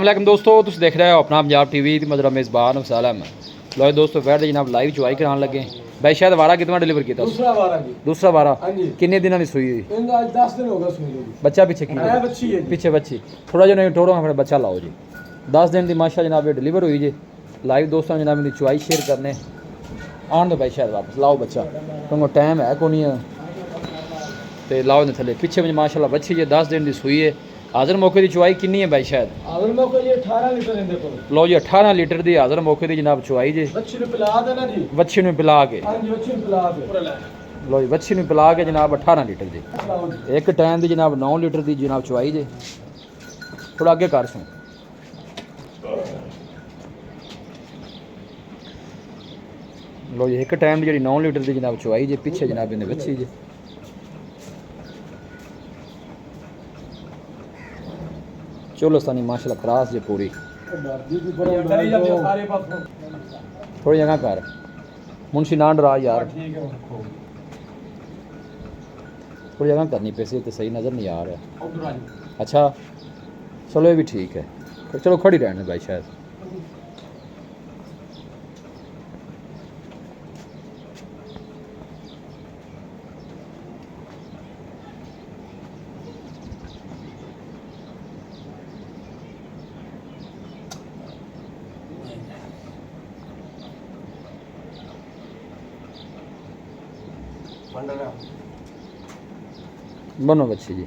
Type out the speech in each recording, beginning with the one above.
वालेकुम दोस्तों, तुम देख रहे हो अपना पंजाब टीवी दी मजरा मेज़बान वसालम। लो दोस्तों, बैठ जनाब लाइव चुवाई कराने लगे भाई। शायद वारा कितना डिलीवर किया? दूसरा वारा किन्ने दिन की सुई? 10 दिन हो गए सुई। बच्चा पीछे की पीछे बच्ची थोड़ा जिहा टोरो अपना बच्चा लाओ जी। 10 दिन की माशा जनाब डिलीवर हुई जी। लाइव दोस्तों जनाब इनकी चुवाई शेयर करने आन दो भाई। शायद वापस लाओ बच्चा, क्योंकि टाइम है को नहीं तो लाओ ने थले पीछे में माशाल्लाह बच्ची जी 10 दिन की सुई है। हाज़र मौके की चुवाई कितनी है भाई? शायद हाज़र मौके जी 18 लीटर देंदे को। लो जी 18 लीटर की हाज़र मौके की जनाब चुवाई जी। बच्ची ने पिला देना जी, बच्ची ने पिला के। हां जी, बच्ची ने पिला के लो जी बच्ची ने पिला के जनाब 18 लीटर की एक टाइम की जनाब 9 लीटर की जनाब चुवाई जी। थोड़ा अगे कर सुन। लो जी एक टाइम की जी 9 लीटर की जनाब चुवाई जी। पीछे जनाब इन्हें बच्ची जी। चलो सानी माशाल्लाह क्रास जी पूरी। थोड़ी जगह कर मुंशी ना डरा यार, थोड़ी जगह करनी पैसे तो सही नज़र नहीं आ रहा। अच्छा चलो ये भी ठीक है, चलो खड़ी रहने भाई। शायद बनो बच्ची जी।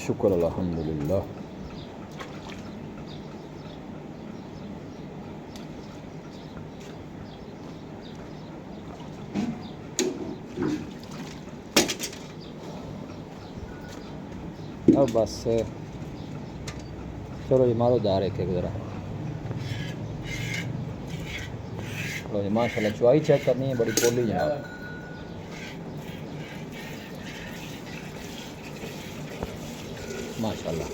शुक्र अल्हम्दुलिल्लाह। अब बस चलो जी मारो दार एक ज़रा। लो जी माशाल्लाह चुवाई चेक करनी है, बड़ी पोली जनाब। माशाल्लाह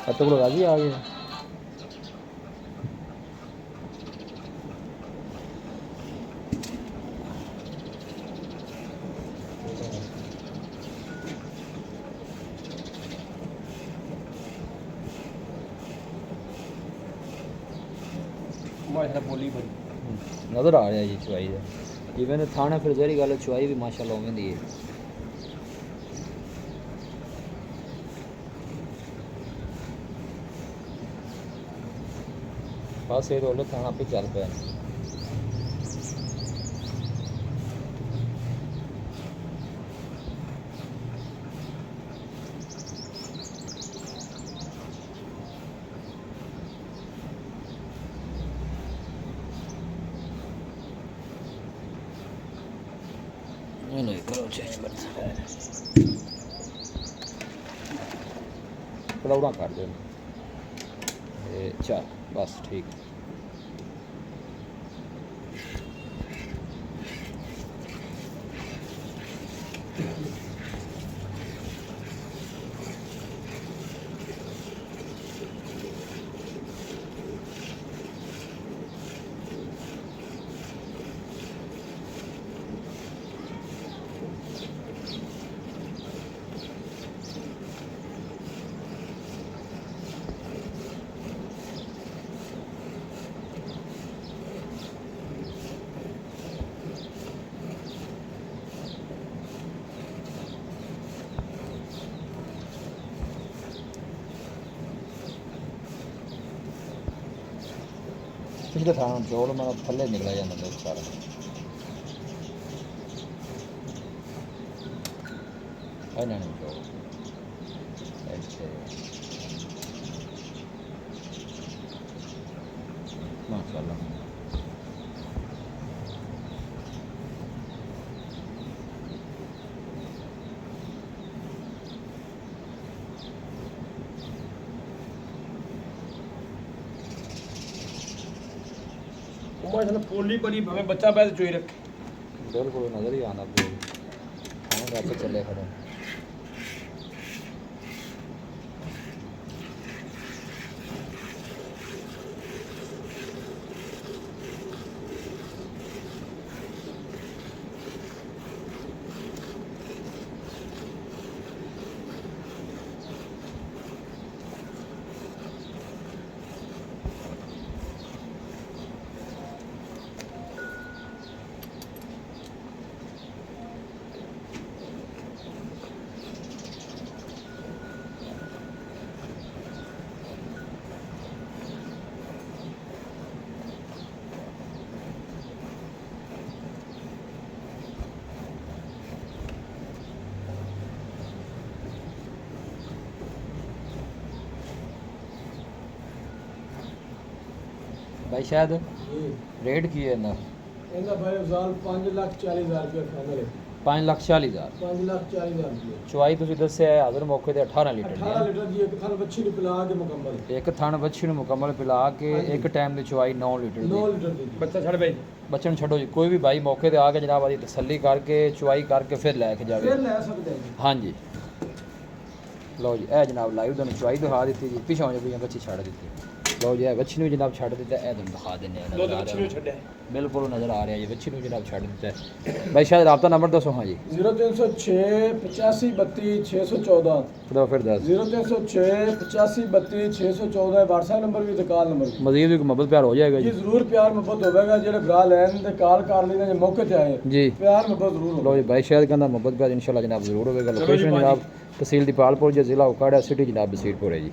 अब तो राजी आ गए। नज़र आ रहा है जी चुवाई का जिवें थाने फिर जहरी गल चुवाई भी माशाल्लाह उवें दी है। बस ये रोल थाना पे चल पे नहीं करो चेंज कलौड़ा कर दे। चल बस ठीक। पिछले थाना जोड़ मेरा थले निकला जाता बहुत सारा। नहीं जोड़ माशाल्लाह। माशाल्लाह पोली बड़ी हमें बच्चा पैदा चोई रखे बिल्कुल नजर ही आना हम रात चले खड़े भाई शायद रेट की है ना ਇਹਦਾ ਭਾਈ ਅਫਜ਼ਾਲ 5,40,000 ਰੁਪਏ ਖਾਂਦਾ ਹੈ 5,40,000 5,40,000 ਰੁਪਏ ਚੁਆਈ ਤੁਸੀਂ ਦੱਸਿਆ ਹੈ ਹਾਜ਼ਰ ਮੌਕੇ ਤੇ 18 ਲੀਟਰ 18 ਲੀਟਰ ਦੀ ਇੱਕ ਥਣ ਬੱਚੀ ਨੂੰ ਪਿਲਾ ਕੇ ਮੁਕੰਮਲ ਦੀ ਇੱਕ ਥਣ ਬੱਛੀ ਨੂੰ ਮੁਕੰਮਲ ਪਿਲਾ ਕੇ ਹਾਂਜੀ। ਇੱਕ ਟਾਈਮ ਦੀ ਚੁਆਈ 9 ਲੀਟਰ 9 ਦੀ ਲੀਟਰ ਦੀ ਬੱਚਾ ਛੱਡ ਬਈ ਬੱਚੇ ਨੂੰ ਛੱਡੋ ਜੀ ਕੋਈ ਵੀ ਭਾਈ ਮੌਕੇ ਤੇ ਆ ਕੇ ਜਨਾਬ ਆਦੀ ਤਸੱਲੀ ਕਰਕੇ ਚੁਆਈ ਕਰਕੇ ਫਿਰ ਲੈ ਕੇ ਜਾਵੇ ਫਿਰ ਲੈ ਸਕਦੇ ਹਾਂ ਜੀ। ਹਾਂਜੀ ਲਓ ਜੀ ਇਹ ਜਨਾਬ ਲਾਈਵ ਤੁਹਾਨੂੰ ਚੁਆਈ ਦਿਖਾ ਦਿੱਤੀ ਜੀ ਪਿਛੋਂ ਜੇ ਬੱਚੀ ਛੱਡ ਦਿੱਤੀ ਲਓ ਜੀ ਇਹ ਬੱਚੀ ਨੂੰ ਜਨਾਬ ਛੱਡ ਦਿੱਤਾ ਇਹ ਤੁਹਾਨੂੰ ਦਿਖਾ ਦਿੰਦੇ ਆ ਦੁੱਧ ਬੱਚੀ ਨੂੰ ਛੱਡਿਆ ਬਿਲਕੁਲ ਨਜ਼ਰ ਆ ਰਿਹਾ ਜੀ ਬੱਚੀ ਨੂੰ ਜਨਾਬ ਛੱਡ ਦਿੱਤਾ ਹੈ। ਭਾਈ ਸ਼ਾਇਦ ਰਾਬਤਾ ਨੰਬਰ ਦੱਸੋ ਹਾਂ ਜੀ 0306 85 32 614 ਖੁਦਾ ਫਿਰ ਦੱਸ 0306 85 32 614 ਹੈ WhatsApp ਨੰਬਰ ਵੀ ਤੇ ਕਾਲ ਨੰਬਰ ਵੀ ਮਜ਼ੀਦ ਵੀ ਮੁਹੱਬਤ ਪਿਆਰ ਹੋ ਜਾਏਗਾ ਜੀ ਜੀ ਜ਼ਰੂਰ ਪਿਆਰ ਮੁਹੱਬਤ ਹੋਵੇਗਾ ਜਿਹੜੇ ਭਰਾ ਲੈਣ ਤੇ ਕਾਲ ਕਰ ਲੈਣਾ ਜੇ ਮੌਕੇ ਤੇ ਆਏ ਜੀ ਪਿਆਰ ਮੁਹੱਬਤ ਜ਼ਰੂਰ ਲਓ ਹੋਵੇ ਜੀ ਭਾਈ ਸ਼ਾਇਦ ਕਹਿੰਦਾ ਮੁਹੱਬਤ ਪਿਆਰ ਇਨਸ਼ਾਅੱਲਾ ਜਨਾਬ ਜ਼ਰੂਰ ਹੋਵੇਗਾ ਚਲੋ ਜੀ ਲੋਕੇਸ਼ਨ ਭਾਜੀ। ਜਨਾਬ ਤਹਿਸੀਲ ਦੀਪਾਲਪੁਰ ਜ਼ਿਲ੍ਹਾ ਉਕਾੜਾ ਸਿਟੀ ਜਨਾਬ ਬਸੀਰਪੁਰ ਹੈ ਜੀ